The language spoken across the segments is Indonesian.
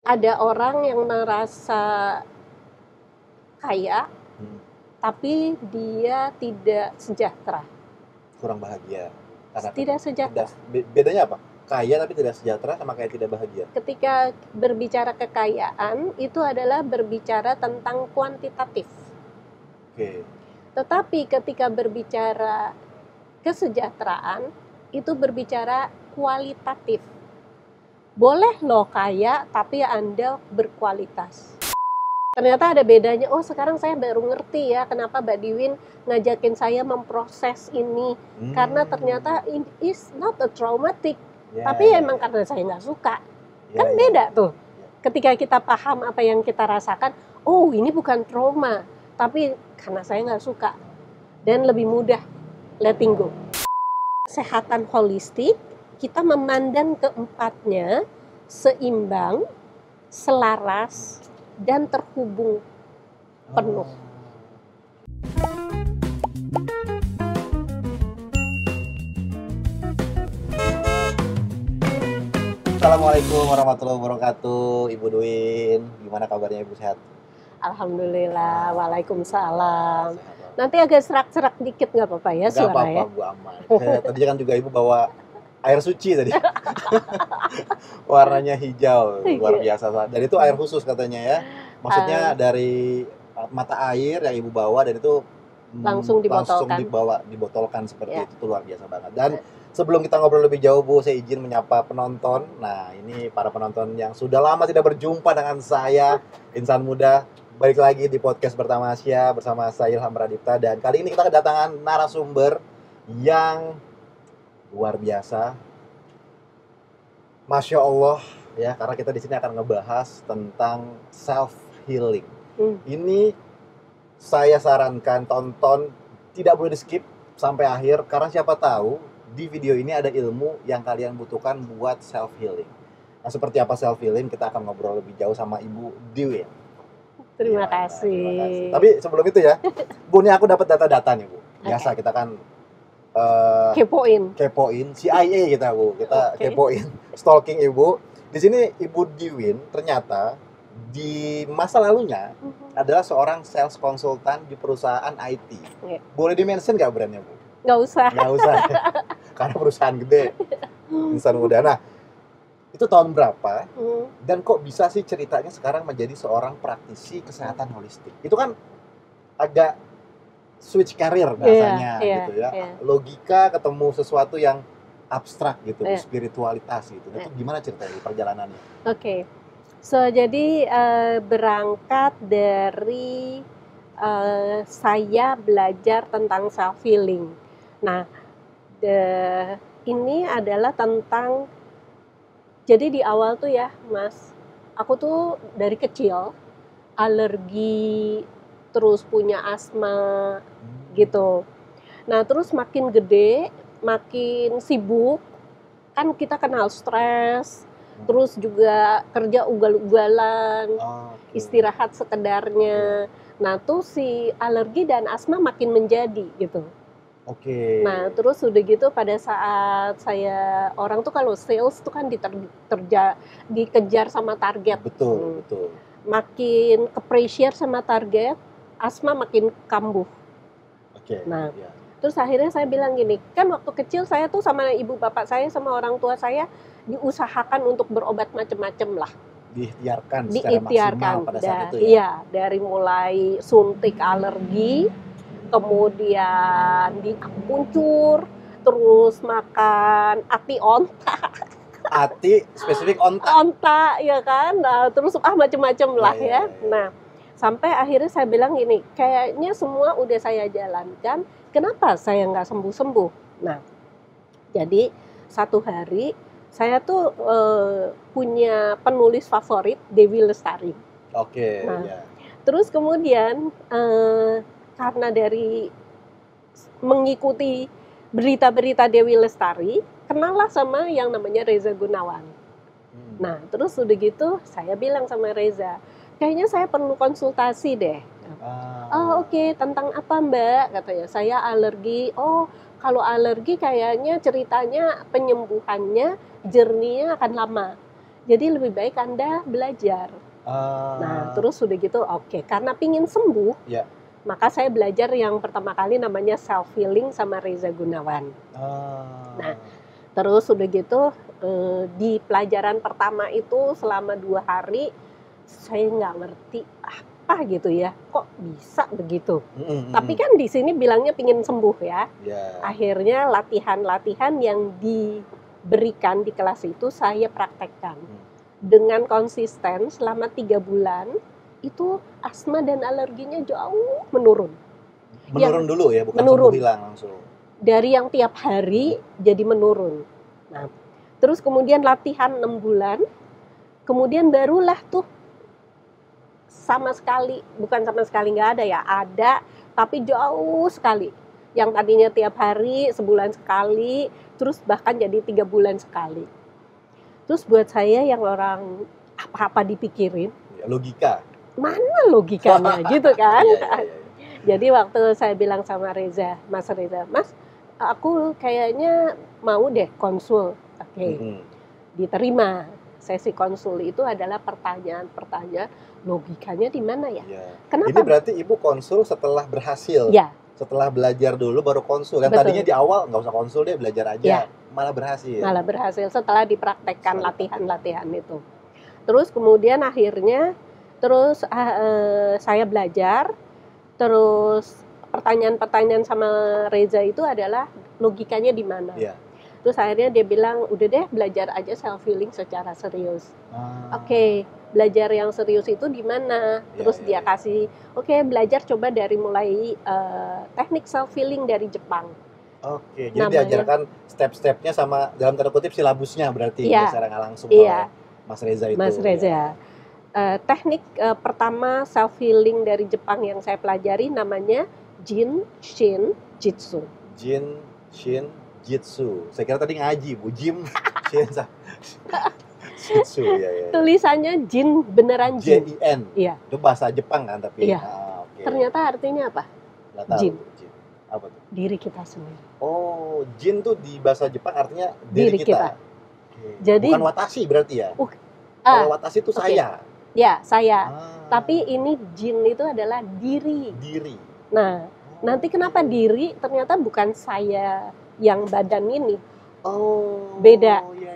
ada orang yang merasa kaya, tapi dia tidak sejahtera. Kurang bahagia. Karena Tidak sejahtera. Bedanya apa? Kaya tapi tidak sejahtera sama kayak tidak bahagia. Ketika berbicara kekayaan, itu adalah berbicara tentang kuantitatif. Oke. Tetapi ketika berbicara kesejahteraan, itu berbicara kualitatif. Boleh loh kaya, tapi Anda berkualitas. Ternyata ada bedanya. Oh, sekarang saya baru ngerti ya kenapa Mbak Diwin ngajakin saya memproses ini. Karena ternyata it is not a traumatic. Tapi emang karena saya nggak suka. Kan beda tuh. Ketika kita paham apa yang kita rasakan, oh ini bukan trauma. Tapi karena saya nggak suka. Dan lebih mudah letting go. Kesehatan holistik, kita memandang keempatnya seimbang, selaras, dan terhubung penuh. Assalamualaikum warahmatullahi wabarakatuh, Ibu Dwin. Gimana kabarnya Ibu, sehat? Alhamdulillah, waalaikumsalam. Nanti agak serak-serak dikit nggak apa-apa ya suara ya? Nggak apa-apa, Bu, aman. Tadi kan juga Ibu bawa air suci tadi. Warnanya hijau, luar biasa. Dan itu air khusus katanya ya. Maksudnya dari mata air yang Ibu bawa dan itu langsung dibotolkan seperti itu, luar biasa banget. Dan sebelum kita ngobrol lebih jauh, Bu, saya izin menyapa penonton. Nah, ini para penonton yang sudah lama tidak berjumpa dengan saya, Insan Muda. Balik lagi di podcast Pertama Asia bersama saya Ilham Pradipta. Dan kali ini kita kedatangan narasumber yang luar biasa. Masya Allah ya, karena kita di sini akan ngebahas tentang self healing. Ini saya sarankan tonton, tidak boleh di skip sampai akhir, karena siapa tahu di video ini ada ilmu yang kalian butuhkan buat self healing. Nah, seperti apa self healing, kita akan ngobrol lebih jauh sama Ibu Dwin. Terima kasih. Tapi sebelum itu ya, Bu, ini aku dapat data-data nih, Bu. Biasa kita kan kepoin CIA kita, Bu. Kita kepoin, stalking Ibu. Di sini Ibu Dwin ternyata di masa lalunya adalah seorang sales konsultan di perusahaan IT. Boleh di-mention nggak brandnya, Bu? Nggak usah. Nggak usah ya? Karena perusahaan gede, Insan Muda. Nah, itu tahun berapa? Dan kok bisa sih ceritanya sekarang menjadi seorang praktisi kesehatan holistik? Itu kan agak switch career bahasanya gitu ya. Logika ketemu sesuatu yang abstrak gitu, spiritualitas gitu. Itu gimana ceritanya perjalanannya? Oke. So, jadi berangkat dari saya belajar tentang self healing. Nah, ini adalah tentang, jadi di awal tuh ya Mas, aku tuh dari kecil alergi, terus punya asma gitu. Nah, terus makin gede, makin sibuk, kan kita kenal stres, terus juga kerja ugal-ugalan, istirahat sekedarnya. Nah, tuh si alergi dan asma makin menjadi gitu. Nah, terus udah gitu pada saat saya, orang tuh kalau sales tuh kan dikejar sama target. Betul. Makin ke-pressure sama target, asma makin kambuh. Nah, terus akhirnya saya bilang gini, kan waktu kecil saya tuh sama ibu bapak saya, sama orang tua saya diusahakan untuk berobat macem-macem lah. Diikhtiarkan secara maksimal pada saat itu ya? Iya, dari mulai suntik alergi, kemudian diakupunktur, terus makan ati onta. Ati spesifik onta. Onta ya kan, nah, terus macem-macem lah ya. Nah, sampai akhirnya saya bilang gini, kayaknya semua udah saya jalankan, kenapa saya nggak sembuh-sembuh? Nah, jadi satu hari saya tuh punya penulis favorit, Dewi Lestari. Terus kemudian karena dari mengikuti berita-berita Dewi Lestari, kenallah sama yang namanya Reza Gunawan. Nah, terus udah gitu saya bilang sama Reza, kayaknya saya perlu konsultasi deh. Oke, tentang apa Mbak? Katanya, saya alergi. Oh, kalau alergi kayaknya ceritanya penyembuhannya, journey-nya akan lama. Jadi lebih baik Anda belajar. Nah, terus udah gitu, oke. Karena pingin sembuh, Ya. maka saya belajar yang pertama kali namanya self healing sama Reza Gunawan. Nah, terus udah gitu di pelajaran pertama itu selama 2 hari saya nggak ngerti apa gitu ya, kok bisa begitu. Tapi kan di sini bilangnya pingin sembuh ya. Akhirnya latihan-latihan yang diberikan di kelas itu saya praktekkan dengan konsisten selama 3 bulan. Itu asma dan alerginya jauh menurun. Menurun dulu ya, bukan menurun. Sembuh hilang langsung. Dari yang tiap hari jadi menurun. Nah, terus kemudian latihan 6 bulan, kemudian barulah tuh sama sekali, bukan sama sekali nggak ada ya, ada, tapi jauh sekali. Yang tadinya tiap hari, sebulan sekali, terus bahkan jadi 3 bulan sekali. Terus buat saya yang orang apa-apa dipikirin, logika. Mana logikanya gitu kan? Iya. Jadi waktu saya bilang sama Reza, Mas, aku kayaknya mau deh konsul. Oke. Diterima. Sesi konsul itu adalah pertanyaan-pertanyaan logikanya di mana ya? Kenapa? Ini berarti Ibu konsul setelah berhasil. Ya. Setelah belajar dulu baru konsul. Dan tadinya di awal nggak usah konsul deh, belajar aja. Ya. Malah berhasil. Malah berhasil setelah dipraktekkan latihan-latihan itu. Terus kemudian akhirnya saya belajar. Terus pertanyaan-pertanyaan sama Reza itu adalah logikanya di mana. Yeah. Terus akhirnya dia bilang, udah deh belajar aja self healing secara serius. Oke, belajar yang serius itu di mana? Terus dia kasih, belajar coba dari mulai teknik self healing dari Jepang. Oke, jadi diajarkan step-stepnya sama dalam tanda kutip silabusnya berarti secara nggak langsung oleh Mas Reza itu. Mas Reza. Teknik pertama self healing dari Jepang yang saya pelajari namanya Jin Shin Jitsu. Jin Shin Jitsu. Saya kira tadi ngaji Bu, Jim Shin Jitsu ya. Tulisannya Jin beneran Jin. Jin. Iya. Itu bahasa Jepang kan tapi. Iya. Ternyata artinya apa? Jin. Apa tuh? Diri kita sendiri. Oh, Jin tuh di bahasa Jepang artinya diri kita. Jadi bukan watashi berarti ya? Kalau watashi itu saya. Ya, saya. Tapi ini Jin itu adalah diri. Nah, nanti kenapa diri? Ternyata bukan saya yang badan ini. Oh. Beda. Iya.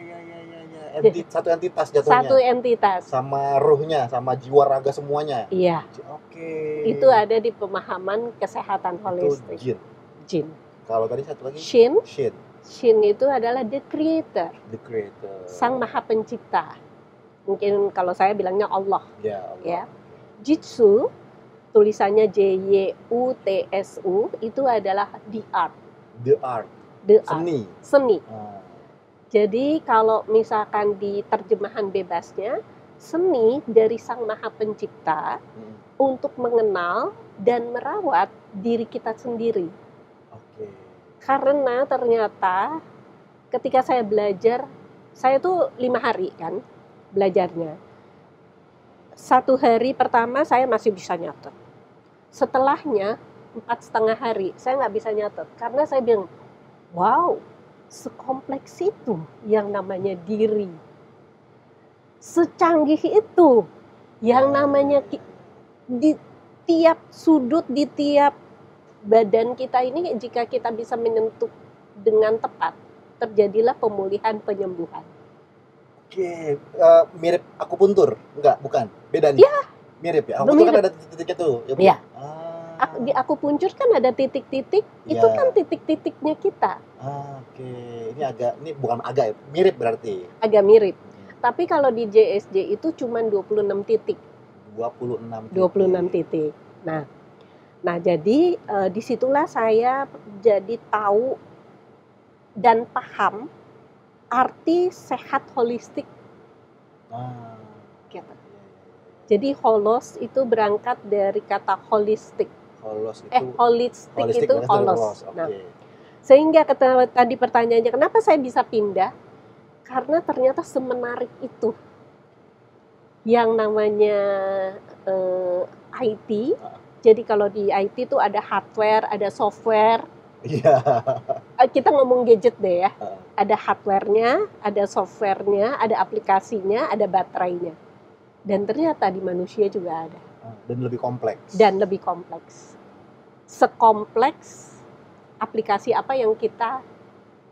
Satu entitas jatuhnya. Satu entitas. Sama ruhnya, sama jiwa raga semuanya. Iya. Oke. Itu ada di pemahaman kesehatan holistik. Itu Jin. Kalau tadi satu lagi? Shin. Shin itu adalah the creator. Sang Maha Pencipta. Mungkin kalau saya bilangnya Allah. Ya. Jitsu, tulisannya Jyutsu, itu adalah the art. Seni. Jadi kalau misalkan di terjemahan bebasnya, seni dari Sang Maha Pencipta untuk mengenal dan merawat diri kita sendiri. Karena ternyata ketika saya belajar, saya tuh 5 hari kan belajarnya. 1 hari pertama saya masih bisa nyatet. Setelahnya 4,5 hari saya nggak bisa nyatet karena saya bilang, wow, sekompleks itu yang namanya diri, secanggih itu yang namanya di tiap sudut, di tiap badan kita ini, jika kita bisa menyentuh dengan tepat, terjadilah pemulihan, penyembuhan. Oke, mirip akupuntur? Enggak, bukan? Beda nih? Ya. Mirip ya? Akupuntur kan ada titik-titiknya tuh. Iya. Di akupuntur kan ada titik-titik, itu kan titik-titiknya kita. Ini bukan agak ya, mirip berarti? Agak mirip. Tapi kalau di JSJ itu cuma 26 titik. 26 titik. Nah jadi disitulah saya jadi tahu dan paham arti sehat holistik. Gitu. Jadi holos itu berangkat dari kata holistik. Holistik itu holos. Nah, sehingga tadi pertanyaannya kenapa saya bisa pindah? Karena ternyata semenarik itu yang namanya IT. Jadi kalau di IT itu ada hardware, ada software. Iya. Kita ngomong gadget deh ya. Heeh. Ada hardware-nya, ada software-nya, ada aplikasinya, ada baterainya. Dan ternyata di manusia juga ada. Dan lebih kompleks. Dan lebih kompleks. Sekompleks aplikasi apa yang kita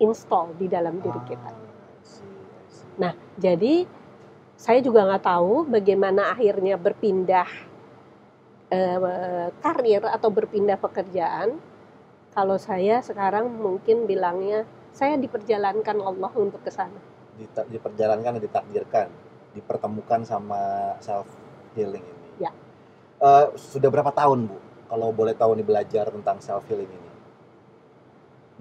install di dalam diri kita. I see. Nah, jadi saya juga nggak tahu bagaimana akhirnya berpindah karir atau berpindah pekerjaan. Kalau saya sekarang mungkin bilangnya saya diperjalankan Allah untuk ke sana. Diperjalankan dan ditakdirkan, dipertemukan sama self healing ini. Ya. Sudah berapa tahun, Bu? Kalau boleh tahu nih belajar tentang self healing ini.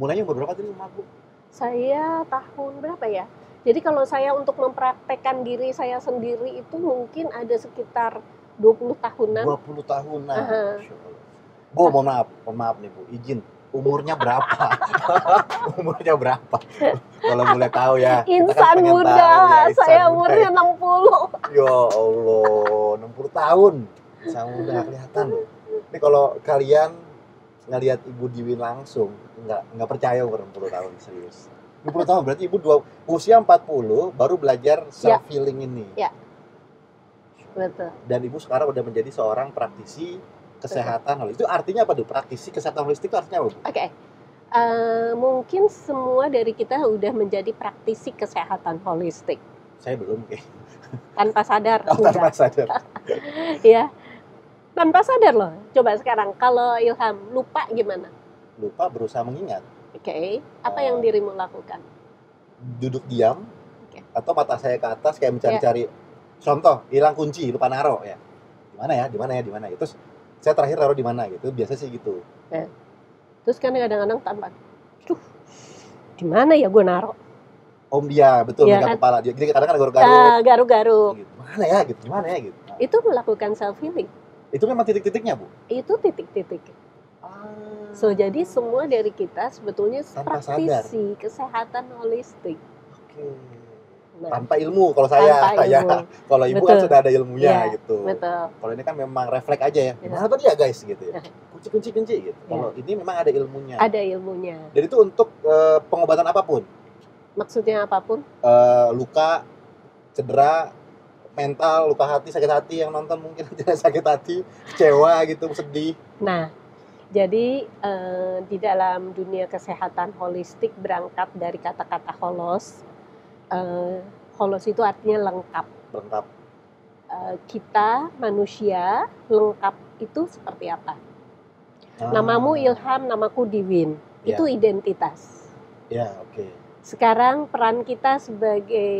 Mulainya umur berapa tadi, Bu? Saya tahun berapa ya? Jadi kalau saya untuk mempraktekkan diri saya sendiri itu mungkin ada sekitar 20 tahunan. 20 tahunan. Bu, mohon maaf nih, Bu. Izin. Umurnya berapa? Umurnya berapa? Kalau boleh tahu ya. Insan muda, ya, saya umurnya 60. Ya Allah, 60 tahun. Insan muda nggak kelihatan loh. Ini kalau kalian ngelihat Ibu Diwin langsung, nggak percaya umur 60 tahun, serius. 20 tahun berarti Ibu usia 40 baru belajar self healing ini. Ya. Betul. Dan Ibu sekarang udah menjadi seorang praktisi kesehatan holistik. Itu artinya apa tuh? Praktisi kesehatan holistik itu artinya apa, Bu? Oke. Mungkin semua dari kita udah menjadi praktisi kesehatan holistik. Saya belum, Tanpa sadar. Tanpa sadar. Ya. Tanpa sadar loh. Coba sekarang kalau Ilham lupa gimana? Lupa, berusaha mengingat. Oke. Apa yang dirimu lakukan? Duduk diam. Atau mata saya ke atas kayak mencari-cari. Contoh, hilang kunci, lupa naro ya. Di mana ya? Terus saya terakhir taruh di mana gitu, biasa sih gitu. Terus kan kadang-kadang tambah, di mana ya gue naro? Dia betul, ya, megang kepala. Jadi kadang-kadang garuk-garuk. Gitu. Mana ya gitu, gimana ya gitu. Nah, itu melakukan self healing. Itu memang titik-titiknya, Bu? Itu titik-titik. So jadi semua dari kita sebetulnya praktisi kesehatan holistik. Oke. Tanpa ilmu kalau saya, ya. Kalau Ibu kan sudah ada ilmunya gitu. Betul. Kalau ini kan memang refleks aja ya. Gimana tadi ya guys gitu ya. Kunci gitu. Kalau ini memang ada ilmunya. Ada ilmunya. Dan itu untuk pengobatan apapun. Maksudnya apapun? Luka, cedera, mental, luka hati, sakit hati, yang nonton mungkin tidak sakit hati, kecewa gitu, sedih. Nah, jadi di dalam dunia kesehatan holistik berangkat dari kata-kata holos. Holos itu artinya lengkap. Kita manusia lengkap itu seperti apa? Namamu Ilham, namaku Diwin. Itu identitas. Ya, oke. Sekarang peran kita sebagai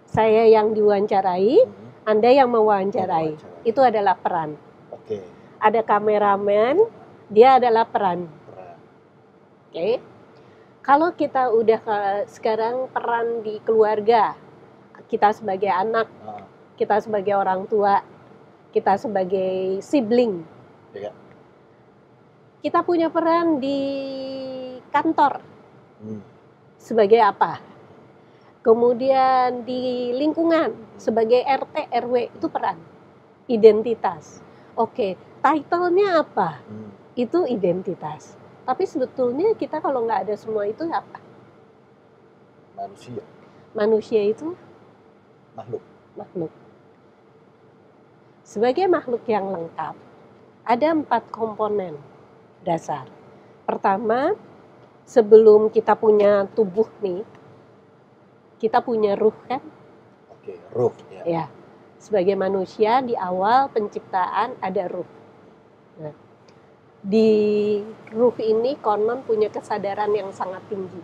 saya yang diwawancarai, Anda yang mewawancarai. Itu adalah peran. Oke. Ada kameramen, dia adalah peran. Oke. Kalau kita udah sekarang peran di keluarga, kita sebagai anak, kita sebagai orang tua, kita sebagai sibling, kita punya peran di kantor sebagai apa? Kemudian di lingkungan sebagai RT, RW, itu peran, identitas. Oke, title-nya apa? Itu identitas. Tapi sebetulnya kita kalau nggak ada semua itu apa? Manusia. Manusia itu? Makhluk. Sebagai makhluk yang lengkap, ada 4 komponen dasar. Pertama, sebelum kita punya tubuh nih, kita punya ruh kan? Oke, ruh. Ya. Sebagai manusia di awal penciptaan ada ruh. Nah, di ruh ini konon punya kesadaran yang sangat tinggi.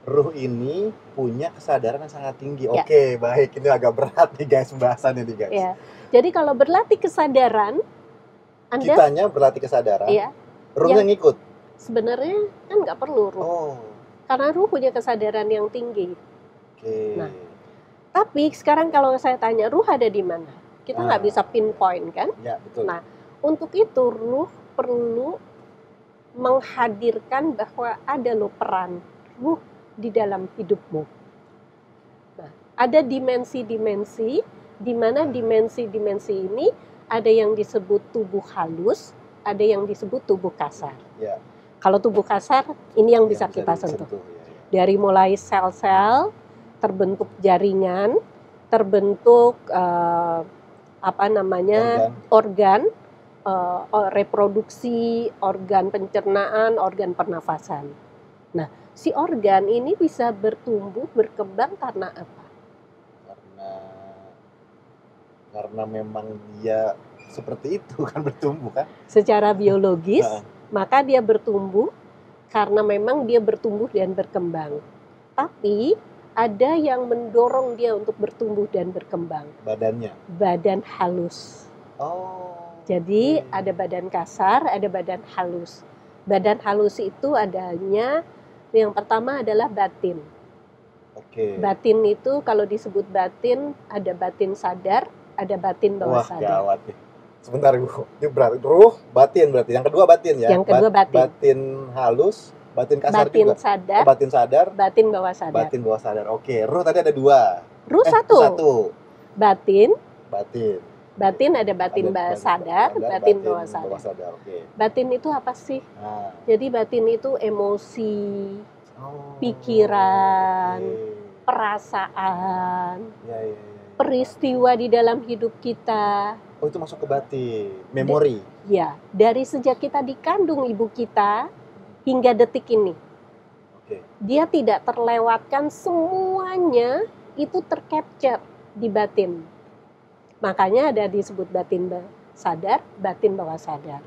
Ruh ini punya kesadaran yang sangat tinggi. Oke, baik. Ini agak berat nih guys, pembahasannya nih guys. Ya. Jadi kalau berlatih kesadaran, kitanya berlatih kesadaran, ruhnya ngikut. Sebenarnya kan nggak perlu ruh. Karena ruh punya kesadaran yang tinggi. Nah, tapi sekarang kalau saya tanya ruh ada di mana? Kita nggak bisa pinpoint kan? Ya, betul. Nah, untuk itu ruh perlu menghadirkan bahwa ada loh peran ruh di dalam hidupmu. Nah, ada dimensi-dimensi di mana dimensi-dimensi ini ada yang disebut tubuh halus, ada yang disebut tubuh kasar. Ya. Kalau tubuh kasar, ini yang bisa kita sentuh. Dari mulai sel-sel, terbentuk jaringan, terbentuk organ, reproduksi, organ pencernaan, organ pernafasan. Nah, si organ ini bisa bertumbuh, berkembang karena apa? Karena memang dia seperti itu kan, bertumbuh kan? Secara biologis, maka dia bertumbuh karena memang dia bertumbuh dan berkembang. Tapi ada yang mendorong dia untuk bertumbuh dan berkembang. Badannya? Badan halus. Jadi ada badan kasar, ada badan halus. Badan halus itu adanya, yang pertama adalah batin. Batin itu kalau disebut batin, ada batin sadar, ada batin bawah sadar. Wah, gawat nih. Sebentar Bu, ini berarti ruh, batin berarti. Yang kedua batin ya? Yang kedua batin. Batin halus, batin kasar batin juga? Sadar, batin sadar, batin bawah sadar. Batin bawah sadar, oke. Ruh tadi ada 2. Ruh satu. Batin. Batin ada batin sadar, batin bawah sadar. Batin itu apa sih? Jadi batin itu emosi, pikiran, perasaan, peristiwa di dalam hidup kita. Itu masuk ke batin, memori. Ya, dari sejak kita dikandung ibu kita hingga detik ini. Dia tidak terlewatkan, semuanya itu tercapture di batin. Makanya ada disebut batin sadar, batin bawah sadar.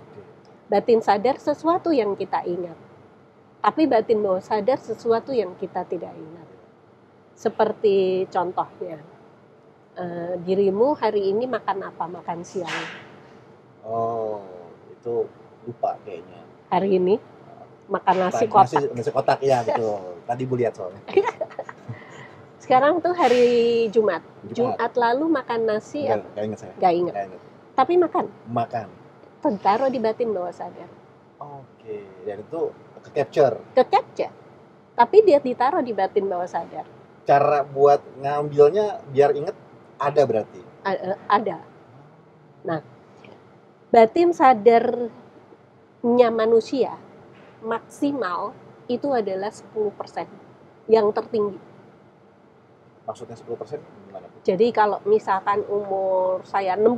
Batin sadar sesuatu yang kita ingat. Tapi batin bawah sadar sesuatu yang kita tidak ingat. Seperti contohnya, dirimu hari ini makan apa? Makan siang. Itu lupa kayaknya. Hari ini makan nasi kotak. Nasi kotak, ya betul. Tadi Bu lihat soalnya. Sekarang tuh hari Jumat. Jumat lalu makan nasi. Gak ingat saya. Gak ingat. Tapi makan. Taruh di batin bawah sadar. Dan itu ke-capture. Tapi dia ditaruh di batin bawah sadar. Cara buat ngambilnya biar inget ada berarti? Ada. Nah, batin sadarnya manusia maksimal itu adalah 10% yang tertinggi. Maksudnya 10% gimana? Jadi kalau misalkan umur saya 60,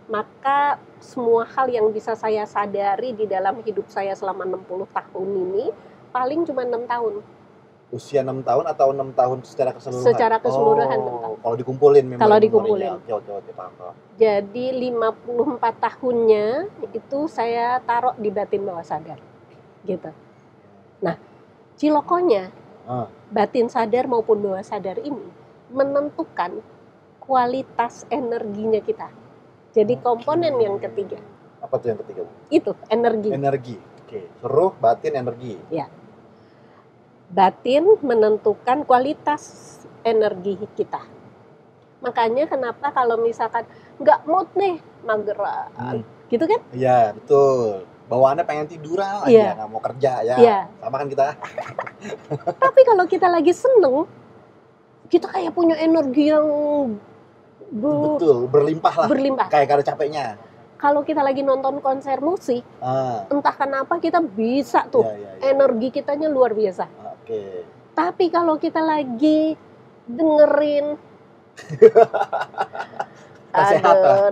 maka semua hal yang bisa saya sadari di dalam hidup saya selama 60 tahun ini paling cuma 6 tahun. Usia 6 tahun atau 6 tahun secara keseluruhan? Secara keseluruhan 6 tahun. Kalau dikumpulin memang. Kalau dikumpulin. Paham. Jadi 54 tahunnya itu saya taruh di batin bawah sadar. Gitu. Nah, cilokonya batin sadar maupun bawah sadar ini menentukan kualitas energinya kita. Jadi komponen yang ketiga. Apa tuh yang ketiga? Itu, energi. Ruh, batin, energi. Ya. Batin menentukan kualitas energi kita. Makanya kenapa kalau misalkan nggak mood nih, mageran, gitu kan? Iya, betul. Bawaannya pengen tiduran aja, nggak mau kerja ya. Sama kan kita. Tapi kalau kita lagi seneng, kita kayak punya energi yang betul, berlimpah lah. Kayak gak ada capeknya. Kalau kita lagi nonton konser musik, entah kenapa kita bisa tuh, energi kitanya luar biasa. Tapi kalau kita lagi dengerin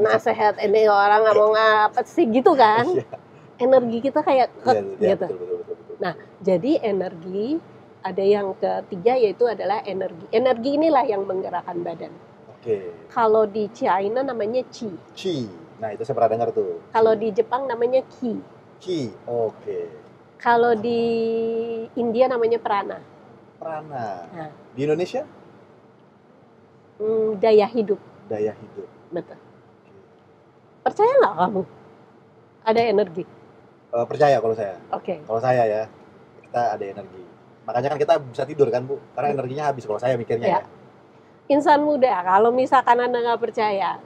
nasihat ini orang ngomong apa sih gitu kan, energi kita kayak gitu. Betul. Nah, jadi energi ada yang ketiga yaitu adalah energi. Energi inilah yang menggerakkan badan. Kalau di China namanya qi. Nah, itu saya pernah dengar tuh. Kalau di Jepang namanya ki. Kalau di India namanya prana. Nah. Di Indonesia? Daya hidup. Betul. Percaya nggak kamu? Ada energi? Percaya kalau saya. Kalau saya ya, kita ada energi. Makanya kan kita bisa tidur kan Bu, karena energinya habis kalau saya mikirnya ya. Insan muda, kalau misalkan Anda nggak percaya,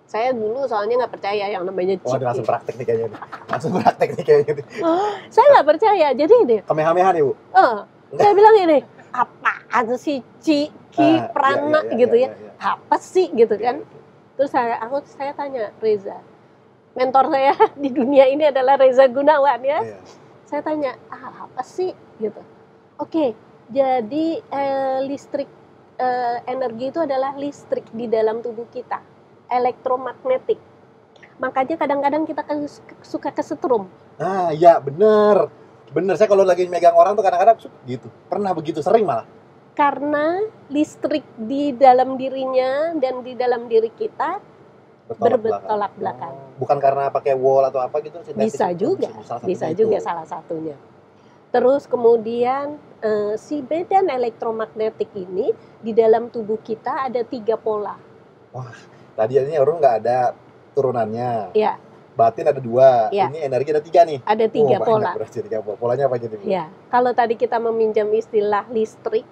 saya dulu soalnya nggak percaya yang namanya qi. Langsung praktek nih kayaknya. Saya nggak percaya, jadi ini. Kamehameha nih Bu. Saya bilang ini, apaan sih qi, ki, prana gitu ya. Apa sih gitu kan? Terus saya tanya Reza, mentor saya di dunia ini adalah Reza Gunawan ya. Iya. Saya tanya, apa sih gitu. Oke, jadi listrik, energi itu adalah listrik di dalam tubuh kita, elektromagnetik. Makanya kadang-kadang kita suka kesetrum. Ya bener. Bener, saya kalau lagi megang orang tuh kadang-kadang gitu. Pernah begitu, sering malah. Karena listrik di dalam dirinya dan di dalam diri kita bertolak belakang. Bukan karena pakai wall atau apa gitu? Bisa juga salah satunya. Terus kemudian si medan elektromagnetik ini di dalam tubuh kita ada 3 pola. Wah, tadi ini orang nggak ada turunannya. Ya. Batin ada 2, ya. Ini energi ada 3 nih. Ada 3 pola. Berarti 3 pola. Polanya apa aja nih? Ya, kalau tadi kita meminjam istilah listrik,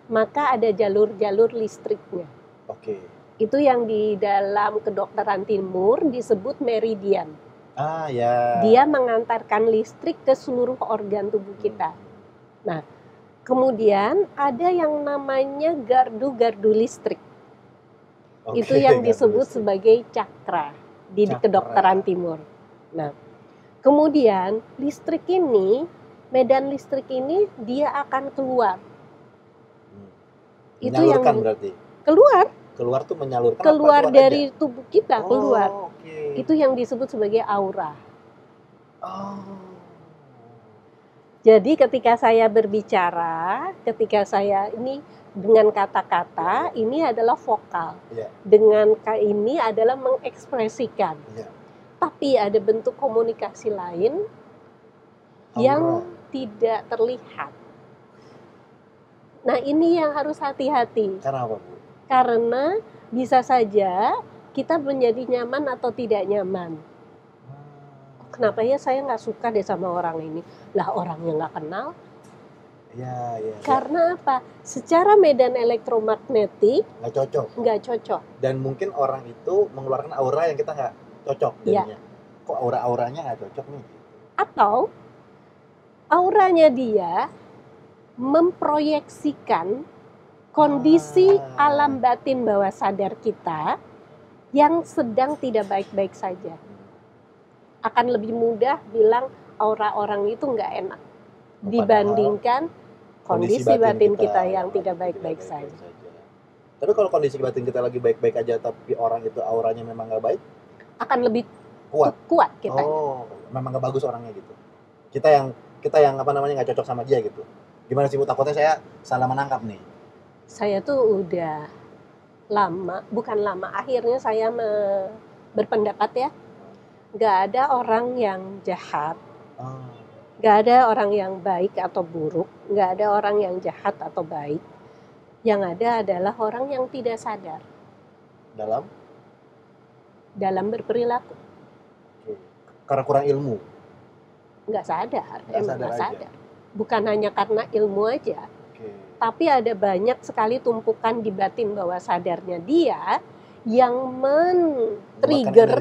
maka ada jalur-jalur listriknya. Oke. Itu yang di dalam kedokteran timur disebut meridian. Ya. Dia mengantarkan listrik ke seluruh organ tubuh kita. Nah, kemudian ada yang namanya gardu-gardu listrik. Itu yang disebut sebagai cakra di kedokteran timur. Nah, kemudian listrik ini, medan listrik ini dia akan keluar. Itu yang berarti. Keluar tuh menyalurkan. Keluar dari tubuh kita, keluar. Okay. Itu yang disebut sebagai aura. Jadi ketika saya berbicara, ketika saya ini dengan kata-kata, ini adalah vokal. Dengan ini adalah mengekspresikan. Tapi ada bentuk komunikasi lain yang tidak terlihat. Nah, ini yang harus hati-hati. Karena apa, Bu? Karena bisa saja kita menjadi nyaman atau tidak nyaman. Kenapa ya saya nggak suka deh sama orang ini? Lah orangnya nggak kenal. Karena apa? Secara medan elektromagnetik nggak cocok. Dan mungkin orang itu mengeluarkan aura yang kita nggak cocok jadinya. Kok auranya nggak cocok nih? Atau auranya dia memproyeksikan kondisi alam batin bawah sadar kita yang sedang tidak baik-baik saja. Akan lebih mudah bilang aura orang itu nggak enak dibandingkan kondisi batin kita yang tidak baik-baik saja. Tapi kalau kondisi batin kita lagi baik-baik aja tapi orang itu auranya memang nggak baik, akan lebih kuat kita. Memang nggak bagus orangnya gitu. Kita yang apa namanya nggak cocok sama dia gitu. Gimana sih Bu? Takutnya saya salah menangkap nih. Saya tuh udah akhirnya saya berpendapat ya, nggak ada orang yang jahat, nggak ada orang yang baik atau buruk, nggak ada orang yang jahat atau baik. Yang ada adalah orang yang tidak sadar dalam berperilaku. Karena kurang ilmu? Nggak sadar. Bukan hanya karena ilmu aja. Tapi ada banyak sekali tumpukan di batin bawah sadarnya dia yang men-trigger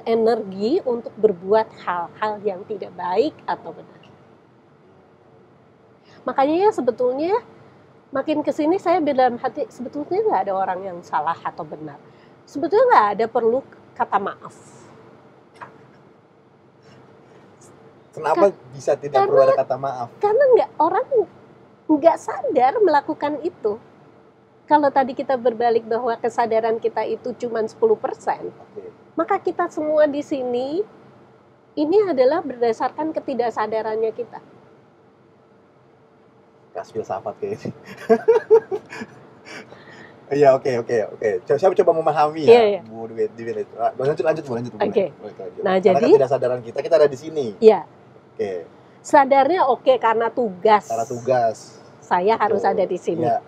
energi untuk berbuat hal-hal yang tidak baik atau benar. Makanya ya sebetulnya makin kesini saya dalam hati sebetulnya nggak ada orang yang salah atau benar. Sebetulnya nggak ada perlu kata maaf. Kenapa bisa tidak perlu ada kata maaf? Karena orang nggak sadar melakukan itu. Kalau tadi kita berbalik bahwa kesadaran kita itu cuma 10%, maka kita semua di sini ini adalah berdasarkan ketidaksadarannya kita. Kas filsafat kayak ini. Iya, oke. Saya coba memahami ya, Bu Dwin. Lanjut. Oke. Nah, karena jadi ketidaksadaran kita ada di sini. Iya. Oke. Sadarnya karena tugas. Saya harus ada di sini. Ya.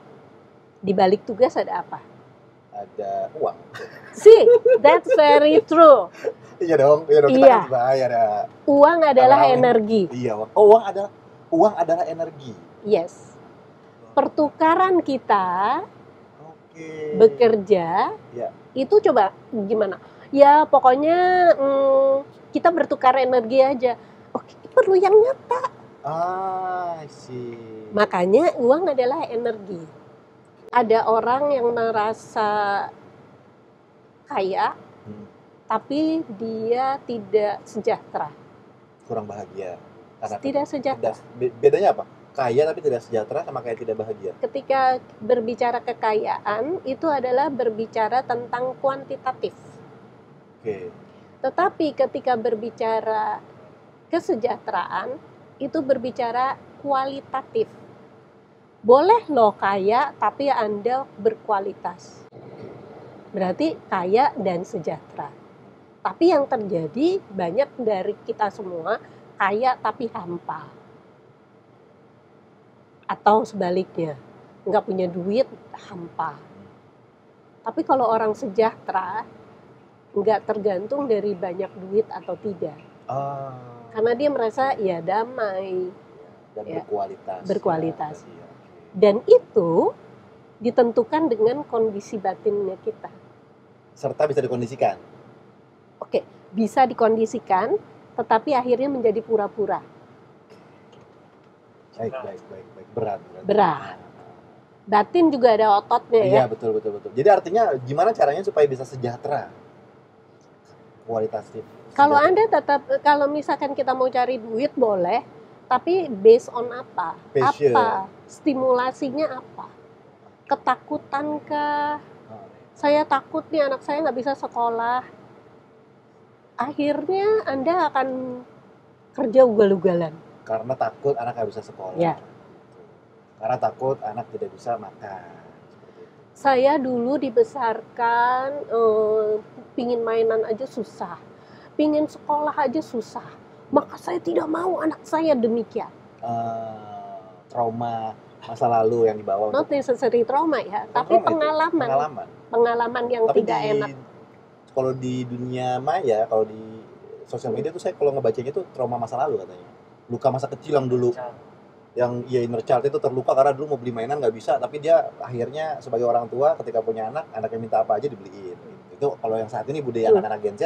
Di balik tugas ada apa? Ada uang. See, that's very true. Iya dong. Kita harus bayar ya. Uang adalah energi. Iya, uang adalah energi. Yes. Pertukaran kita bekerja itu coba gimana? Ya pokoknya kita bertukar energi aja. Perlu yang nyata. Sih. Makanya uang adalah energi. Ada orang yang merasa kaya, tapi dia tidak sejahtera. Kurang bahagia. Karena Tidak sejahtera. Bedanya apa? Kaya tapi tidak sejahtera sama kaya tidak bahagia. Ketika berbicara kekayaan, itu adalah berbicara tentang kuantitatif. Oke. Tetapi ketika berbicara kesejahteraan, itu berbicara kualitatif. Boleh loh kaya, tapi Anda berkualitas. Berarti kaya dan sejahtera. Tapi yang terjadi banyak dari kita semua kaya tapi hampa. Atau sebaliknya, nggak punya duit, hampa. Tapi kalau orang sejahtera, nggak tergantung dari banyak duit atau tidak. Karena dia merasa ya damai. Dan ya, berkualitas. Berkualitas. Ya, dan itu ditentukan dengan kondisi batinnya kita. Serta bisa dikondisikan. Oke, bisa dikondisikan, tetapi akhirnya menjadi pura-pura. Baik. Berat. Batin juga ada ototnya ya. Iya, betul. Jadi artinya gimana caranya supaya bisa sejahtera? Kualitatif. Kalau Anda tetap, kalau misalkan kita mau cari duit boleh, tapi based on apa? Passion. Apa? Stimulasinya apa? Ketakutan kah? Saya takut nih anak saya nggak bisa sekolah. Akhirnya Anda akan kerja ugal-ugalan. Karena takut anak nggak bisa sekolah. Ya. Karena takut anak tidak bisa makan. Saya dulu dibesarkan, pingin mainan aja susah, pingin sekolah aja susah. Maka saya tidak mau anak saya demikian. Trauma masa lalu yang dibawa. Not necessary trauma ya, tapi pengalaman yang tapi tidak enak. Kalau di dunia maya, kalau di sosial media tuh saya kalau ngebacanya itu trauma masa lalu katanya. Luka masa kecil yang dulu. Yang inner child itu terluka karena dulu mau beli mainan nggak bisa, tapi dia akhirnya sebagai orang tua ketika punya anaknya minta apa aja dibeliin. Itu kalau yang saat ini budaya anak-anak Gen Z,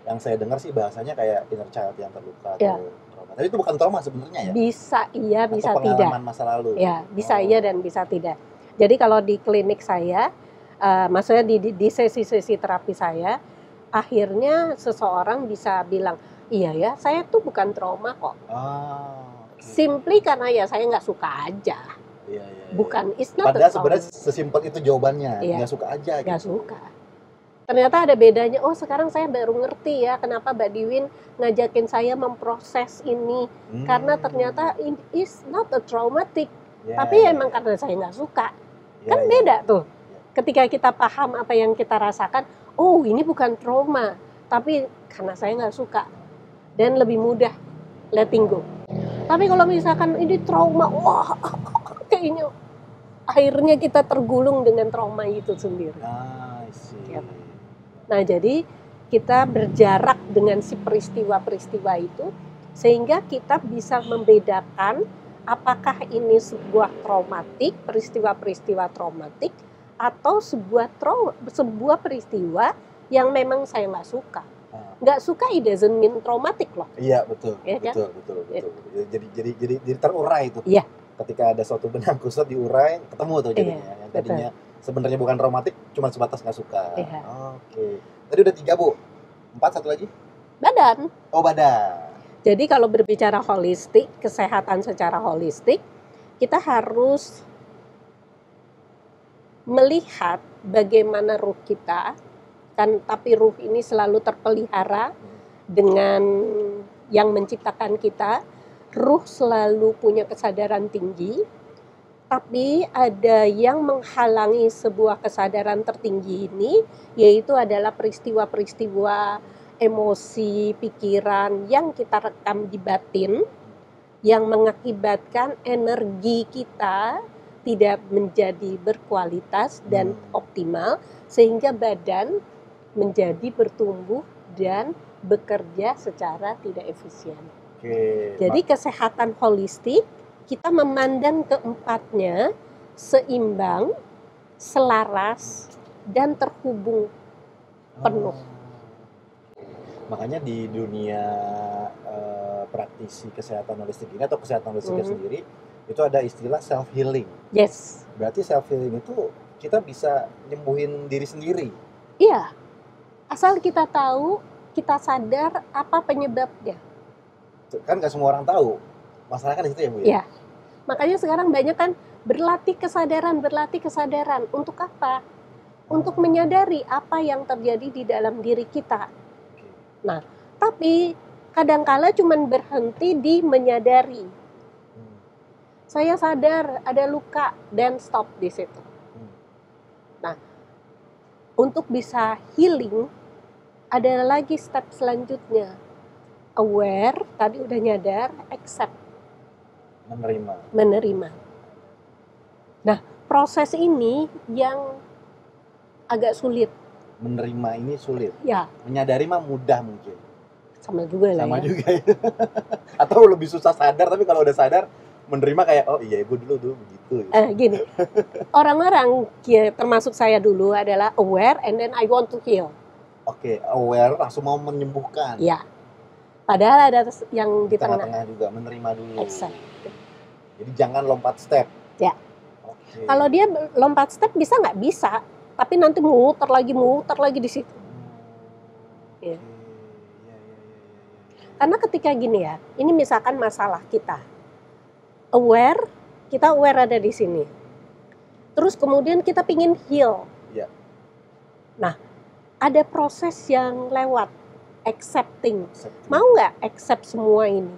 yang saya dengar sih bahasanya kayak inner child yang terluka atau trauma. Tapi itu bukan trauma sebenarnya ya? Bisa iya, atau bisa tidak. Pengalaman masa lalu. Ya, bisa iya dan bisa tidak. Jadi kalau di klinik saya, maksudnya di sesi-sesi terapi saya, akhirnya seseorang bisa bilang, iya ya, saya tuh bukan trauma kok. Simply karena ya saya nggak suka aja. Iya. Bukan it's not padahal sebenarnya sesimpel itu jawabannya, nggak suka aja. Nggak suka. Ternyata ada bedanya. Oh sekarang saya baru ngerti ya kenapa Mbak Diwin ngajakin saya memproses ini. Karena ternyata it is not a traumatic. Tapi emang karena saya nggak suka. Kan beda tuh. Ketika kita paham apa yang kita rasakan, oh ini bukan trauma. Tapi karena saya nggak suka. Dan lebih mudah letting go. Tapi kalau misalkan ini trauma, wah kayaknya akhirnya kita tergulung dengan trauma itu sendiri. Nah jadi kita berjarak dengan si peristiwa-peristiwa itu sehingga kita bisa membedakan apakah ini sebuah traumatik, peristiwa-peristiwa traumatik atau sebuah peristiwa yang memang saya nggak suka. Nggak suka it doesn't mean traumatic loh. Iya betul, ya, betul. Jadi terurai itu. Iya. Ketika ada suatu benang kusut diurai, ketemu tuh jadinya. Yang tadinya sebenarnya bukan traumatik, cuma sebatas nggak suka. Iya. Oke. Tadi udah 3 Bu. 4 satu lagi? Badan. Oh badan. Jadi kalau berbicara holistik, kesehatan secara holistik, kita harus melihat bagaimana ruh kita. Kan, tapi ruh ini selalu terpelihara dengan yang menciptakan kita. Ruh selalu punya kesadaran tinggi, tapi ada yang menghalangi sebuah kesadaran tertinggi ini, yaitu adalah peristiwa-peristiwa emosi, pikiran yang kita rekam di batin, yang mengakibatkan energi kita tidak menjadi berkualitas dan optimal, sehingga badan menjadi bertumbuh dan bekerja secara tidak efisien. Jadi kesehatan holistik kita memandang keempatnya seimbang, selaras, dan terhubung penuh. Makanya di dunia praktisi kesehatan holistik ini atau kesehatan holistiknya sendiri itu ada istilah self healing. Yes. Berarti self healing itu kita bisa nyembuhin diri sendiri. Iya. Asal kita tahu kita sadar apa penyebabnya. Kan nggak semua orang tahu. Masalahnya kan di situ ya, Bu ya? Ya, makanya sekarang banyak kan berlatih kesadaran. Untuk apa? Untuk menyadari apa yang terjadi di dalam diri kita. Nah, tapi kadangkala cuman berhenti di menyadari. Saya sadar ada luka dan stop di situ. Nah, untuk bisa healing, ada lagi step selanjutnya. Aware, tadi udah nyadar, accept. Menerima. Nah, proses ini yang agak sulit. Menerima ini sulit. Ya. Menyadari mah mudah mungkin. Sama juga lah. Sama juga ya. Atau lebih susah sadar, tapi kalau udah sadar menerima kayak oh iya gue dulu begitu. Gini. Orang-orang termasuk saya dulu adalah aware and then I want to heal. Oke, aware langsung mau menyembuhkan. Ya. Padahal ada yang di tengah-tengah juga menerima dulu. Accept. Jadi jangan lompat step. Ya. Okay. Kalau dia lompat step bisa nggak? Bisa. Tapi nanti muter lagi di situ. Ya. Karena ketika gini ya, ini misalkan masalah kita. Kita aware ada di sini. Terus kemudian kita pingin heal. Ya. Nah, ada proses yang lewat. Accepting. Mau nggak accept semua ini?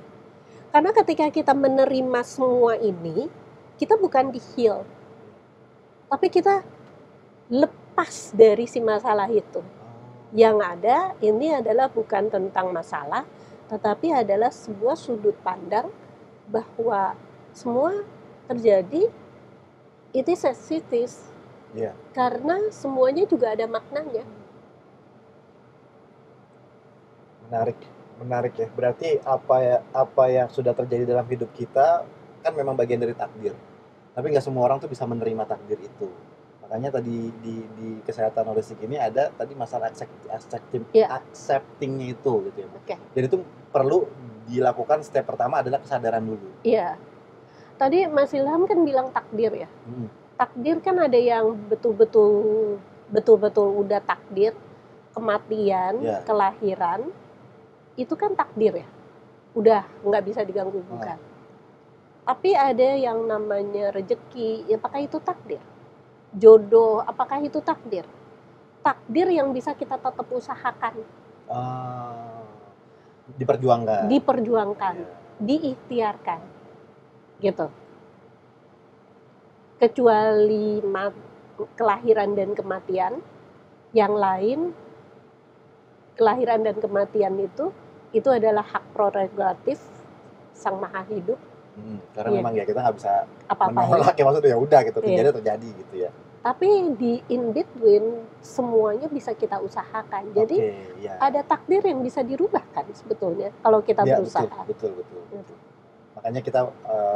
Karena ketika kita menerima semua ini, kita bukan di-heal. Tapi kita lepas dari si masalah itu. Yang ada ini adalah bukan tentang masalah, tetapi adalah sebuah sudut pandang bahwa semua terjadi, it is as it is. Yeah. Karena semuanya juga ada maknanya. Menarik ya. Berarti apa yang sudah terjadi dalam hidup kita kan memang bagian dari takdir. Tapi nggak semua orang tuh bisa menerima takdir itu. Makanya tadi di kesehatan holistik ini ada tadi masalah acceptingnya itu gitu ya. Okay. Jadi itu perlu dilakukan step pertama adalah kesadaran dulu. Iya. Tadi Mas Ilham kan bilang takdir ya. Takdir kan ada yang betul-betul udah takdir, kematian, kelahiran. Itu kan takdir ya, udah nggak bisa diganggu-gugat. Tapi ada yang namanya rezeki, apakah itu takdir? Jodoh, apakah itu takdir? Takdir yang bisa kita tetap usahakan. Diperjuangkan, diikhtiarkan, gitu. Kecuali kelahiran dan kematian, yang lain kelahiran dan kematian itu adalah hak prerogatif Sang Maha Hidup. Karena memang ya kita nggak bisa menolak ya, maksudnya ya udah gitu, terjadi gitu ya. Tapi di in between semuanya bisa kita usahakan. Jadi ada takdir yang bisa dirubah kan sebetulnya kalau kita berusaha. Betul. Makanya kita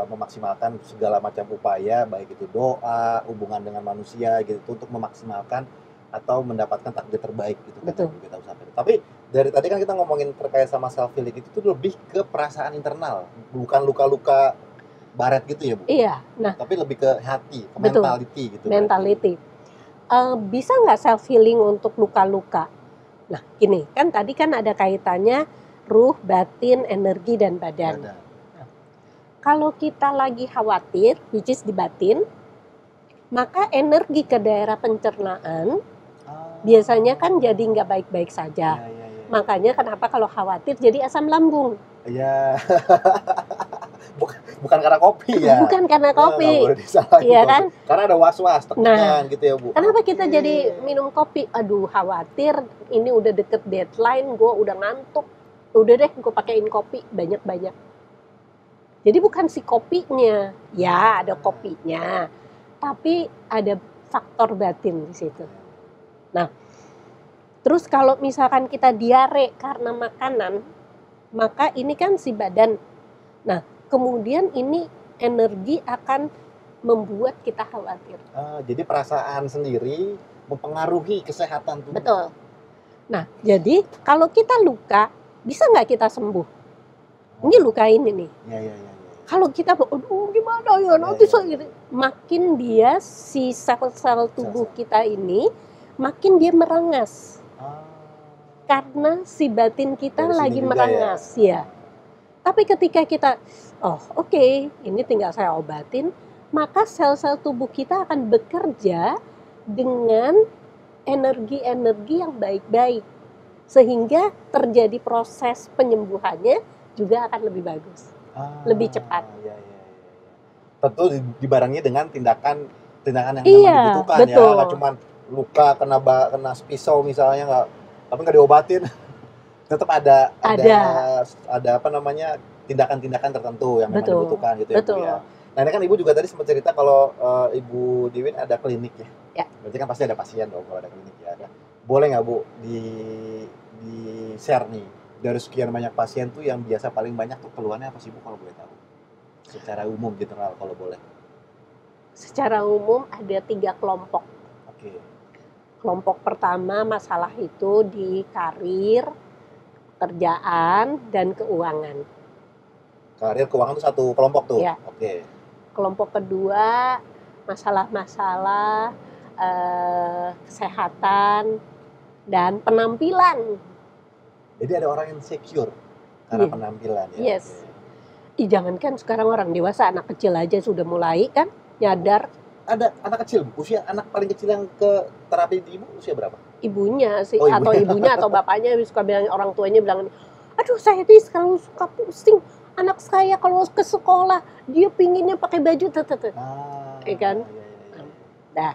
memaksimalkan segala macam upaya, baik itu doa, hubungan dengan manusia gitu untuk memaksimalkan atau mendapatkan takdir terbaik gitu kan yang kita usahakan. Tapi dari tadi kan kita ngomongin terkait sama self healing itu tuh lebih ke perasaan internal, bukan luka-luka baret gitu ya, Bu? Iya. Nah, tapi lebih ke hati, ke mentality gitu. Mentality. Bisa nggak self healing untuk luka-luka? Nah, gini, kan tadi kan ada kaitannya ruh, batin, energi dan badan. Nah, kalau kita lagi khawatir, which is di batin, maka energi ke daerah pencernaan biasanya kan jadi nggak baik-baik saja. Makanya kenapa kalau khawatir jadi asam lambung. Iya. Bukan karena kopi ya. Bukan karena kopi. Iya kan? Karena ada was-was, tekanan gitu ya, Bu. Kenapa kita jadi minum kopi? Aduh, khawatir ini udah deket deadline, gue udah ngantuk. Udah deh, gue pakein kopi banyak-banyak. Jadi bukan si kopinya. Ya, ada kopinya. Tapi ada faktor batin di situ. Nah, terus kalau misalkan kita diare karena makanan, maka ini kan si badan. Nah, kemudian ini energi akan membuat kita khawatir. Jadi perasaan sendiri mempengaruhi kesehatan tubuh. Betul. Nah, jadi kalau kita luka, bisa nggak kita sembuh? Ini luka ini nih. Iya. Kalau kita, gimana ya nanti makin dia si sel-sel tubuh kita ini makin dia merengas. karena si batin kita Dari sini lagi juga merangas ya. Tapi ketika kita, oh oke, ini tinggal saya obatin, maka sel-sel tubuh kita akan bekerja dengan energi-energi yang baik-baik. Sehingga terjadi proses penyembuhannya juga akan lebih bagus, lebih cepat. Ya. Tentu dibarengi dengan tindakan yang memang dibutuhkan betul. ya, nggak cuma luka kena pisau misalnya tapi nggak diobatin. Tetap ada apa namanya tindakan-tindakan tertentu yang memang dibutuhkan gitu ya Bu ya. Nah ini kan Ibu juga tadi sempat cerita kalau Ibu Diwin ada klinik ya. Berarti kan pasti ada pasien dong kalau ada klinik ya. Boleh nggak Bu di share nih dari sekian banyak pasien tuh yang biasa paling banyak tuh keluhannya apa sih Bu kalau boleh tahu? Secara umum general kalau boleh. Secara umum ada 3 kelompok. Oke. Kelompok pertama masalah itu di karir, kerjaan, dan keuangan. Karir, keuangan itu satu kelompok tuh? Ya. Oke. Kelompok kedua, masalah-masalah kesehatan dan penampilan. Jadi ada orang yang insecure karena penampilan ya? Yes. Jangankan sekarang orang dewasa, anak kecil aja sudah mulai kan nyadar. Ada anak kecil, usia anak paling kecil yang ke terapi di Ibu usia berapa? Ibunya sih, atau ibunya atau bapaknya suka bilang, orang tuanya bilang, aduh saya tuh kalau suka pusing, anak saya kalau ke sekolah dia pinginnya pakai baju kan? Nah,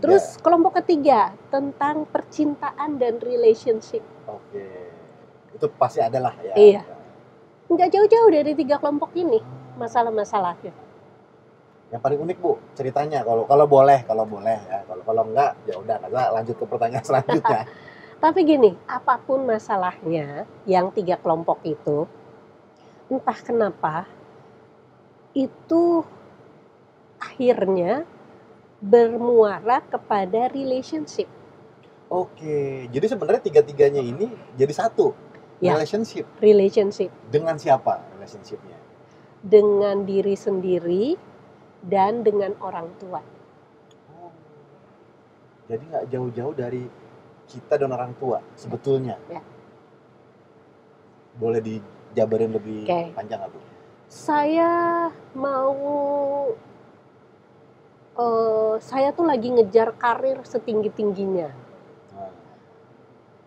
terus kelompok ketiga tentang percintaan dan relationship. Oke, itu pasti ada lah ya. Iya, nggak jauh-jauh dari 3 kelompok ini masalah-masalahnya. Yang paling unik Bu ceritanya kalau boleh ya, kalau enggak ya udah lanjut ke pertanyaan selanjutnya. Tapi gini, apapun masalahnya yang 3 kelompok itu, entah kenapa itu akhirnya bermuara kepada relationship. Oke, jadi sebenarnya 3-3-nya ini jadi satu ya, relationship. Dengan siapa relationshipnya? Dengan diri sendiri dan dengan orang tua. Jadi nggak jauh-jauh dari kita dan orang tua sebetulnya. Ya. Boleh dijabarin lebih panjang nggak Bu? Saya saya tuh lagi ngejar karir setinggi-tingginya.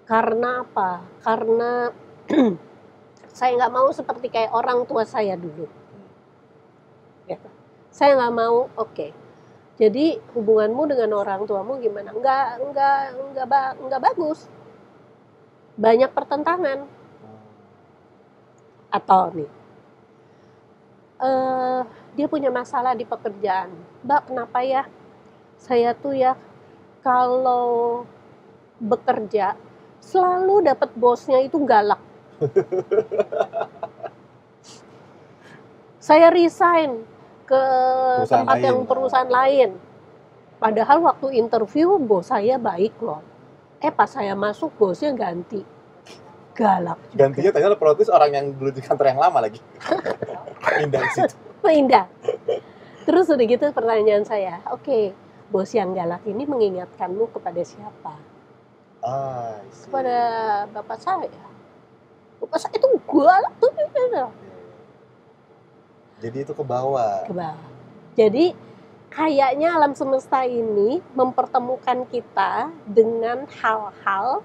Karena apa? Karena saya nggak mau seperti kayak orang tua saya dulu. Saya nggak mau, jadi hubunganmu dengan orang tuamu gimana? Nggak bagus. Banyak pertentangan. Atau nih, dia punya masalah di pekerjaan. Mbak, kenapa ya? Saya tuh ya kalau bekerja selalu dapat bosnya itu galak. Saya resign ke perusahaan lain. Padahal waktu interview bos saya baik loh. Pas saya masuk bosnya ganti. Galak juga. Gantinya ternyata protes orang yang dulu di kantor yang lama lagi. Pindah di situ. Pindah. Terus udah gitu pertanyaan saya, bos yang galak ini mengingatkanmu kepada siapa? Kepada bapak saya. Bapak saya itu galak tuh. Jadi itu ke bawah. Jadi kayaknya alam semesta ini mempertemukan kita dengan hal-hal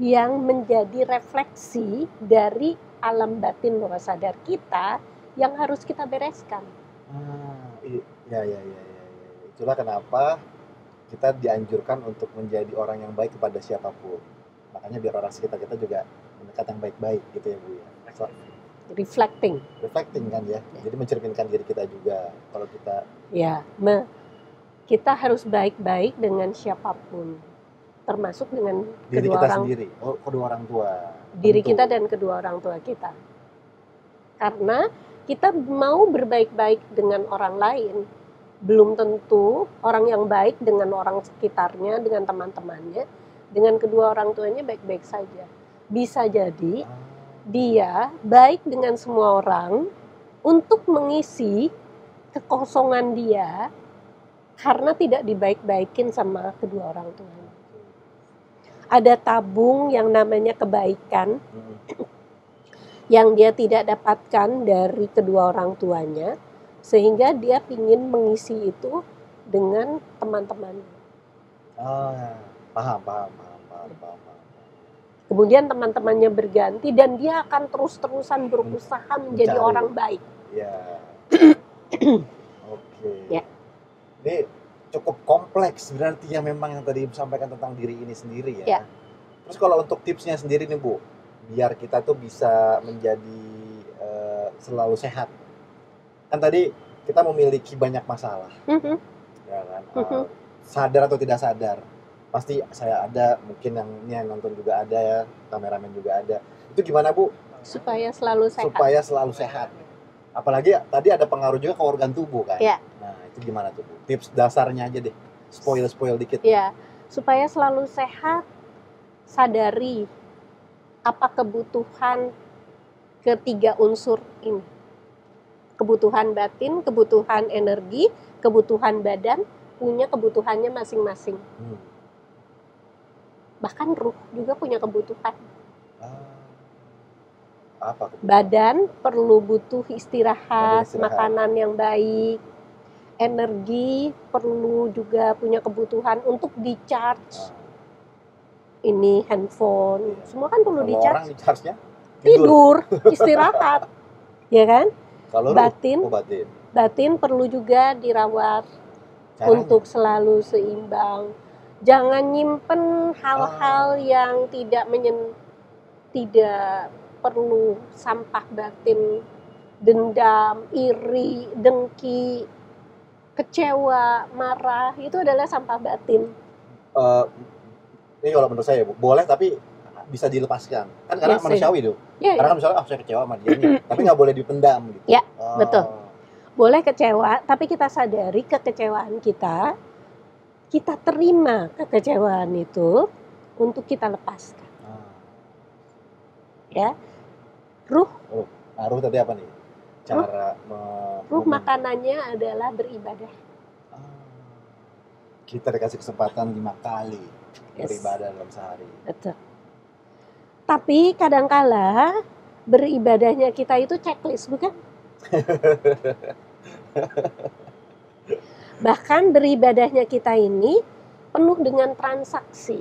yang menjadi refleksi dari alam batin bawah sadar kita yang harus kita bereskan. Ya. Itulah kenapa kita dianjurkan untuk menjadi orang yang baik kepada siapapun. Makanya biar orang sekitar kita juga mendekat yang baik-baik gitu ya Bu ya. Reflecting kan ya. Jadi mencerminkan diri kita juga kalau kita kita harus baik-baik dengan siapapun, termasuk dengan diri kita sendiri. Kedua orang tua. Diri kita dan kedua orang tua kita. Karena kita mau berbaik-baik dengan orang lain, belum tentu orang yang baik dengan orang sekitarnya, dengan teman-temannya, dengan kedua orang tuanya baik-baik saja. Bisa jadi dia baik dengan semua orang untuk mengisi kekosongan dia karena tidak dibaik-baikin sama kedua orang tuanya. ada tabung yang namanya kebaikan yang dia tidak dapatkan dari kedua orang tuanya, sehingga dia ingin mengisi itu dengan teman-temannya. Paham. Kemudian teman-temannya berganti dan dia akan terus-terusan berusaha menjadi orang baik. Ya. Oke. Ya. Ini cukup kompleks berarti ya, memang yang tadi disampaikan tentang diri ini sendiri ya. Ya. Terus kalau untuk tipsnya sendiri nih Bu, biar kita tuh bisa menjadi selalu sehat. Kan tadi kita memiliki banyak masalah, ya kan? Sadar atau tidak sadar, pasti saya ada, mungkin yang nonton juga ada ya, kameramen juga ada. Itu gimana Bu? Supaya selalu sehat. Supaya selalu sehat. Apalagi tadi ada pengaruh juga ke organ tubuh kan? Ya. Nah itu gimana tuh Bu? Tips dasarnya aja deh, spoil dikit. Ya, supaya selalu sehat, sadari apa kebutuhan ketiga unsur ini. Kebutuhan batin, kebutuhan energi, kebutuhan badan, punya kebutuhannya masing-masing. Bahkan ruh juga punya kebutuhan. Apa kebutuhan? Badan perlu butuh istirahat, makanan yang baik. Energi perlu juga punya kebutuhan untuk di-charge. Ini handphone, semua kan perlu di-charge. Orang di-charge-nya tidur, istirahat. Ya kan? Kalau batin perlu juga dirawat. Caranya? Untuk selalu seimbang. Jangan nyimpen hal-hal yang tidak perlu, sampah batin, dendam, iri, dengki, kecewa, marah, itu adalah sampah batin. Ini kalau menurut saya boleh, tapi bisa dilepaskan kan, karena manusiawi tuh. Karena kan misalnya saya kecewa sama dia nih, tapi nggak boleh dipendam gitu. Ya, betul. Boleh kecewa, tapi kita sadari kekecewaan kita terima kekecewaan itu untuk kita lepaskan. Ya, ruh tadi apa nih? Ruh makanannya adalah beribadah. Kita dikasih kesempatan 5 kali beribadah dalam sehari. Betul. Tapi kadangkala beribadahnya kita itu checklist, bukan? Bahkan beribadahnya kita ini penuh dengan transaksi.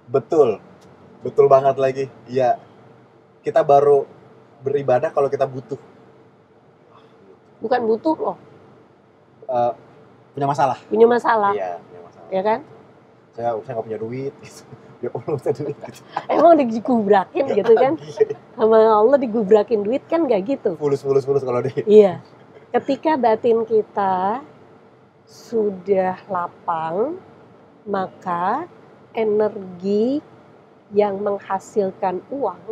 Betul banget lagi. Iya, kita baru beribadah kalau kita butuh. Bukan butuh loh. Punya masalah. Iya, punya masalah. Ya kan? Saya nggak punya duit. Ya Allah, duit. Emang digubrakin gitu kan? Sama Allah digubrakin duit kan nggak gitu? Fulus kalau deh. Iya. Ketika batin kita sudah lapang, maka energi yang menghasilkan uang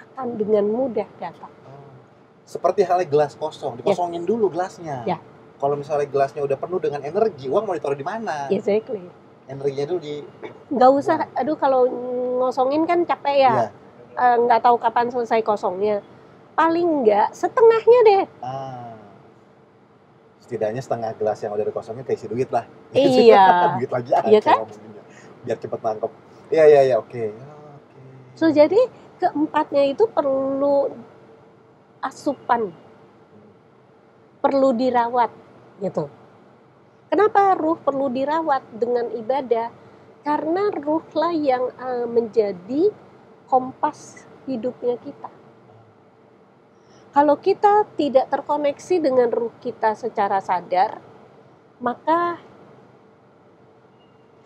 akan dengan mudah datang. Seperti halnya gelas kosong, dikosongin dulu gelasnya. Ya. Kalau misalnya gelasnya udah penuh dengan energi, uang mau ditaruh di mana? Exactly. Energinya dulu nggak usah, kalau ngosongin kan capek ya. Nggak tahu kapan selesai kosongnya. Paling nggak setengahnya deh. Setidaknya setengah gelas yang udah dikosongin keisi duit lah. Iya. Duit lagi aja. Iya kan? Biar cepet nangkep. Iya, oke. So jadi keempatnya itu perlu asupan, perlu dirawat gitu. Kenapa ruh perlu dirawat dengan ibadah? Karena ruhlah yang menjadi kompas hidupnya kita. Kalau kita tidak terkoneksi dengan ruh kita secara sadar, maka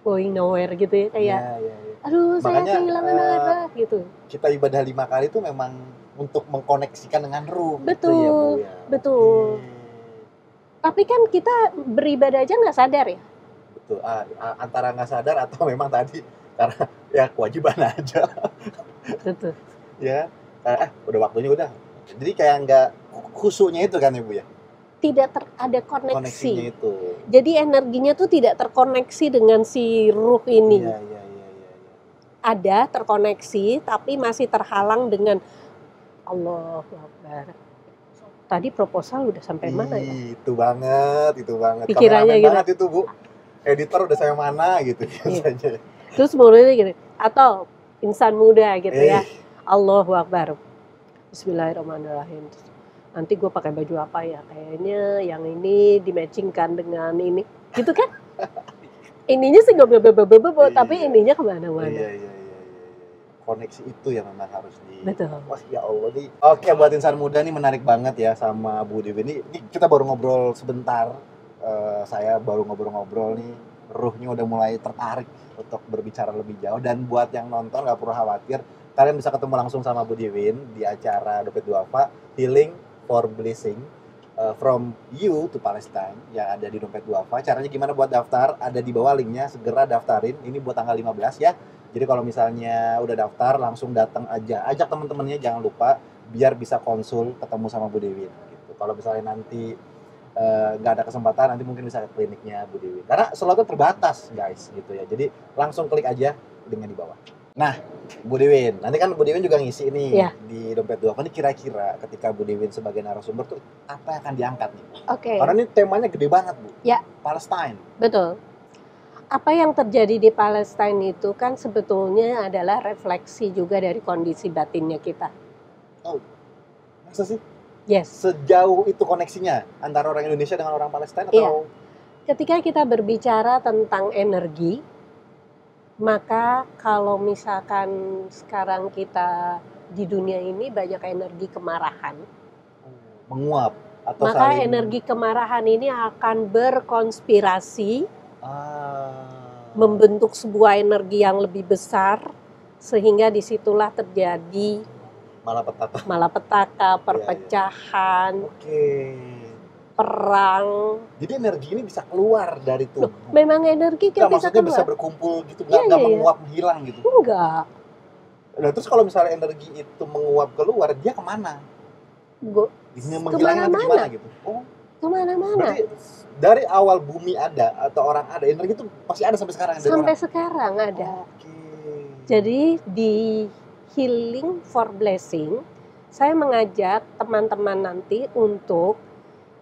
going nowhere gitu ya, kayak aduh saya kehilangan arah gitu. Kita ibadah 5 kali itu memang untuk mengkoneksikan dengan ruh. Betul, gitu ya, Bu, ya? Betul. Tapi kan kita beribadah aja nggak sadar ya. Betul. Antara nggak sadar atau memang tadi karena ya kewajiban aja. Betul. Ya, udah waktunya udah. Jadi kayak nggak khusyuknya itu kan Ibu ya. Tidak ada koneksi. Koneksinya itu. Jadi energinya tuh tidak terkoneksi dengan si ruh ini. Iya. Ada terkoneksi tapi masih terhalang dengan Allahu Akbar. Tadi proposal udah sampai mana ya? Itu banget. Pikirannya gitu. Banget itu Bu. Editor udah sampai mana gitu biasanya. Terus mulai gini, Atau insan muda gitu ya. Eh, Allahu Akbar. Bismillahirrahmanirrahim. Nanti gue pakai baju apa ya? Kayaknya yang ini dimatchingkan dengan ini. Gitu kan? Ininya sih nggak bebo, tapi ininya kemana-mana. Iya. Koneksi itu yang memang harus Betul. Wah, ya Allah nih. Oke, buat insan muda nih menarik banget ya sama Bu Dewi. Ini kita baru ngobrol sebentar. Saya baru ngobrol-ngobrol nih. Ruhnya udah mulai tertarik untuk berbicara lebih jauh. Dan buat yang nonton nggak perlu khawatir. Kalian bisa ketemu langsung sama Bu Dewi di acara Dompet Duafa Healing for Blessing. From you to Palestine yang ada di Dompet Duafa. Caranya gimana buat daftar? Ada di bawah linknya, segera daftarin. Ini buat tanggal 15 ya. Jadi kalau misalnya udah daftar langsung datang aja. Ajak teman-temannya, jangan lupa biar bisa konsul ketemu sama Bu Dewi gitu. Kalau misalnya nanti nggak ada kesempatan, nanti mungkin bisa ke kliniknya Bu Dewi. Karena slotnya terbatas guys gitu ya. Jadi langsung klik aja linknya di bawah. Nah, Bu Dewi, nanti kan Bu Dewi juga ngisi nih di Dompet Duafa. Ini kira-kira ketika Bu Dewi sebagai narasumber tuh apa yang akan diangkat nih? Oke. Karena ini temanya gede banget Bu. Ya. Palestine. Betul. Apa yang terjadi di Palestine itu kan sebetulnya adalah refleksi juga dari kondisi batinnya kita. Oh, masa sih? Yes. Sejauh itu koneksinya antara orang Indonesia dengan orang Palestina atau? Iya. Ketika kita berbicara tentang energi, maka kalau misalkan sekarang kita di dunia ini banyak energi kemarahan, menguap atau maka energi kemarahan ini akan berkonspirasi. Membentuk sebuah energi yang lebih besar sehingga disitulah terjadi malapetaka, perpecahan, perang. Jadi energi ini bisa keluar dari tubuh. Memang energi kan bisa keluar. Bisa berkumpul gitu, nggak menguap hilang gitu. Enggak. Nah terus kalau misalnya energi itu menguap keluar, dia kemana? Kemana-mana gitu. Oh. Kemana-mana. Berarti dari awal bumi ada atau orang ada, energi itu masih ada sampai sekarang. Sampai sekarang ada. Jadi di Healing for Blessing, saya mengajak teman-teman nanti untuk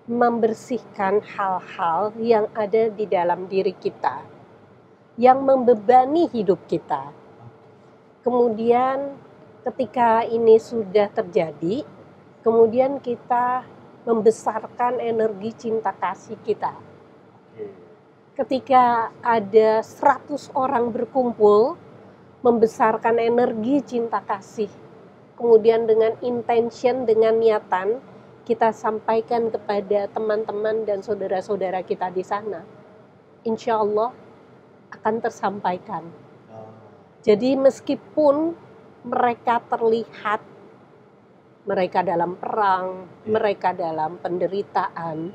membersihkan hal-hal yang ada di dalam diri kita, yang membebani hidup kita. Kemudian ketika ini sudah terjadi, kemudian kita membesarkan energi cinta kasih kita. Ketika ada 100 orang berkumpul, membesarkan energi cinta kasih. Kemudian dengan intention, dengan niatan, kita sampaikan kepada teman-teman dan saudara-saudara kita di sana. Insya Allah akan tersampaikan. Jadi meskipun mereka terlihat mereka dalam perang, mereka dalam penderitaan,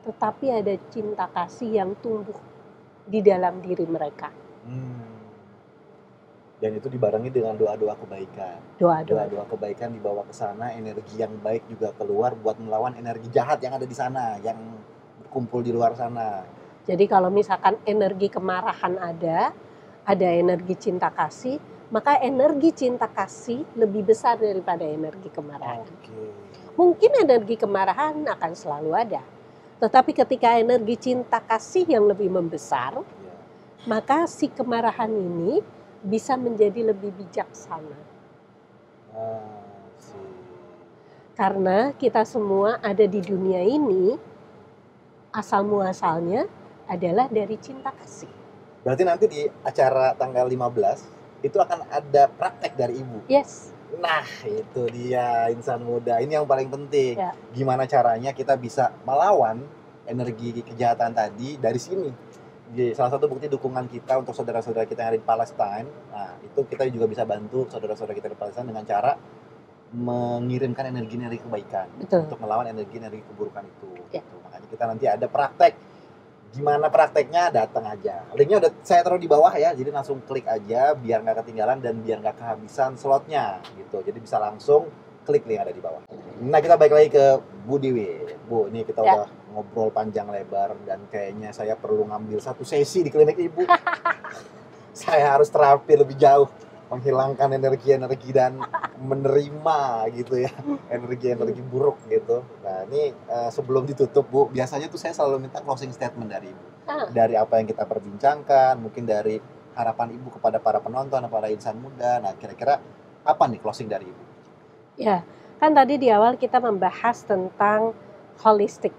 tetapi ada cinta kasih yang tumbuh di dalam diri mereka. Dan itu dibarengi dengan doa-doa kebaikan. Doa-doa kebaikan dibawa ke sana, energi yang baik juga keluar buat melawan energi jahat yang ada di sana, yang berkumpul di luar sana. Jadi kalau misalkan energi kemarahan ada energi cinta kasih, maka energi cinta kasih lebih besar daripada energi kemarahan. Mungkin energi kemarahan akan selalu ada, tetapi ketika energi cinta kasih yang lebih membesar, maka si kemarahan ini bisa menjadi lebih bijaksana. Karena kita semua ada di dunia ini, asal muasalnya adalah dari cinta kasih. Berarti nanti di acara tanggal 15 itu akan ada praktek dari Ibu. Yes. Nah, itu dia insan muda. Ini yang paling penting. Gimana caranya kita bisa melawan energi kejahatan tadi dari sini. Jadi, salah satu bukti dukungan kita untuk saudara-saudara kita yang ada di Palestine. Nah, itu kita juga bisa bantu saudara-saudara kita di Palestine dengan cara mengirimkan energi-energi kebaikan. Betul. Untuk melawan energi-energi keburukan itu. Gitu. Makanya kita nanti ada praktek. Gimana prakteknya, datang aja. Linknya udah saya taruh di bawah ya, jadi langsung klik aja biar nggak ketinggalan dan biar nggak kehabisan slotnya gitu. Jadi bisa langsung klik link ada di bawah. Nah kita balik lagi ke Bu Dewi. Bu, ini kita udah ngobrol panjang lebar dan kayaknya saya perlu ngambil satu sesi di klinik Ibu. Saya harus terapi lebih jauh, menghilangkan energi-energi dan menerima gitu ya energi-energi buruk gitu. Nah ini sebelum ditutup Bu, biasanya tuh saya selalu minta closing statement dari Ibu. Dari apa yang kita perbincangkan, mungkin dari harapan Ibu kepada para penonton, para insan muda. Nah, kira-kira apa nih closing dari Ibu? Ya, kan tadi di awal kita membahas tentang holistik.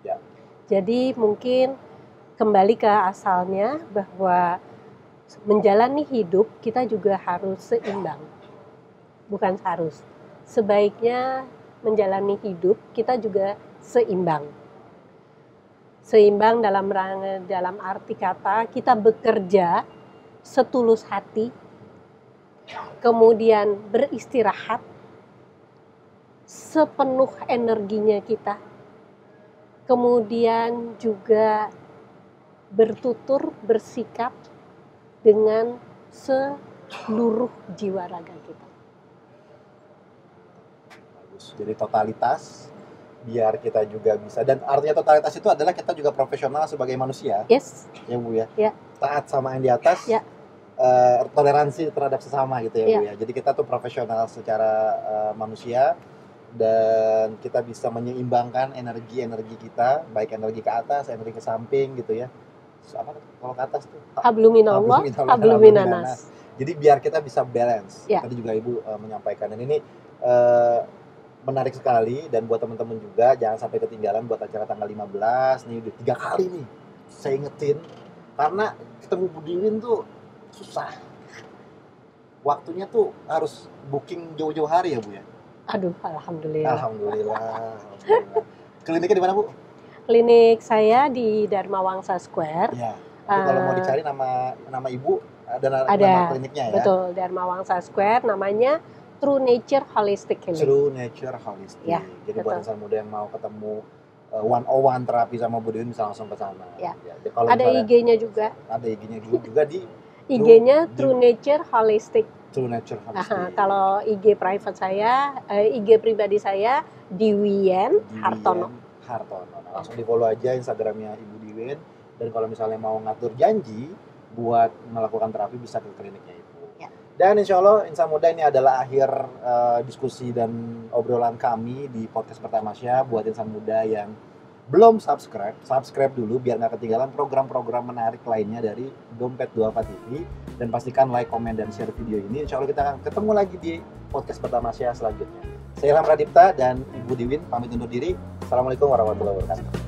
Ya. Jadi mungkin kembali ke asalnya bahwa menjalani hidup kita juga harus seimbang. Bukan harus. Sebaiknya menjalani hidup kita juga seimbang. Seimbang dalam arti kata kita bekerja setulus hati, kemudian beristirahat sepenuh energinya kita, kemudian juga bertutur, bersikap dengan seluruh jiwa raga kita. Bagus. Jadi totalitas, biar kita juga bisa, dan artinya totalitas itu adalah kita juga profesional sebagai manusia. Yes. Ya Bu ya. Ya. Taat sama yang di atas. Ya. Toleransi terhadap sesama gitu ya Bu ya. Jadi kita tuh profesional secara manusia, dan kita bisa menyeimbangkan energi kita, baik energi ke atas, energi ke samping gitu ya. Apa kalau ke atas tuh? Habluminallah, habluminanas. Jadi biar kita bisa balance. Ya. Tadi juga Ibu menyampaikan, dan ini menarik sekali, dan buat teman-teman juga jangan sampai ketinggalan buat acara tanggal 15 nih, udah 3 kali nih saya ingetin, karena ketemu Bu Diwin tuh susah, waktunya tuh harus booking jauh-jauh hari ya Bu ya. Aduh, alhamdulillah. Alhamdulillah. Kliniknya di mana Bu? Klinik saya di Dharma Wangsa Square. Ya. Jadi kalau mau dicari nama Ibu ada nama kliniknya ya. Betul, Dharma Wangsa Square, namanya True Nature Holistic Healing. True Nature Holistic. Ya, jadi betul. buat insan muda yang mau ketemu one-on-one terapi sama Bu Diwin bisa langsung ke sana. Ya. Kalau ada IG-nya juga. Ada IG-nya juga di IG-nya True Nature Holistic. True Nature Holistic. Kalau IG private saya, IG pribadi saya Diwien Hartono. Nah, langsung di-follow aja Instagramnya Ibu Diwin. Dan kalau misalnya mau ngatur janji buat melakukan terapi bisa ke kliniknya Ibu. Ya. Dan insya Allah insan muda ini adalah akhir diskusi dan obrolan kami di podcast pertama Syah. Buat insan muda yang belum subscribe dulu biar nggak ketinggalan program-program menarik lainnya dari Dompet 24 TV. Dan pastikan like, komen, dan share video ini. Insya Allah kita akan ketemu lagi di podcast pertama Syah selanjutnya. Saya Ilham Radipta dan Ibu Diwin pamit undur diri. Assalamualaikum warahmatullahi wabarakatuh.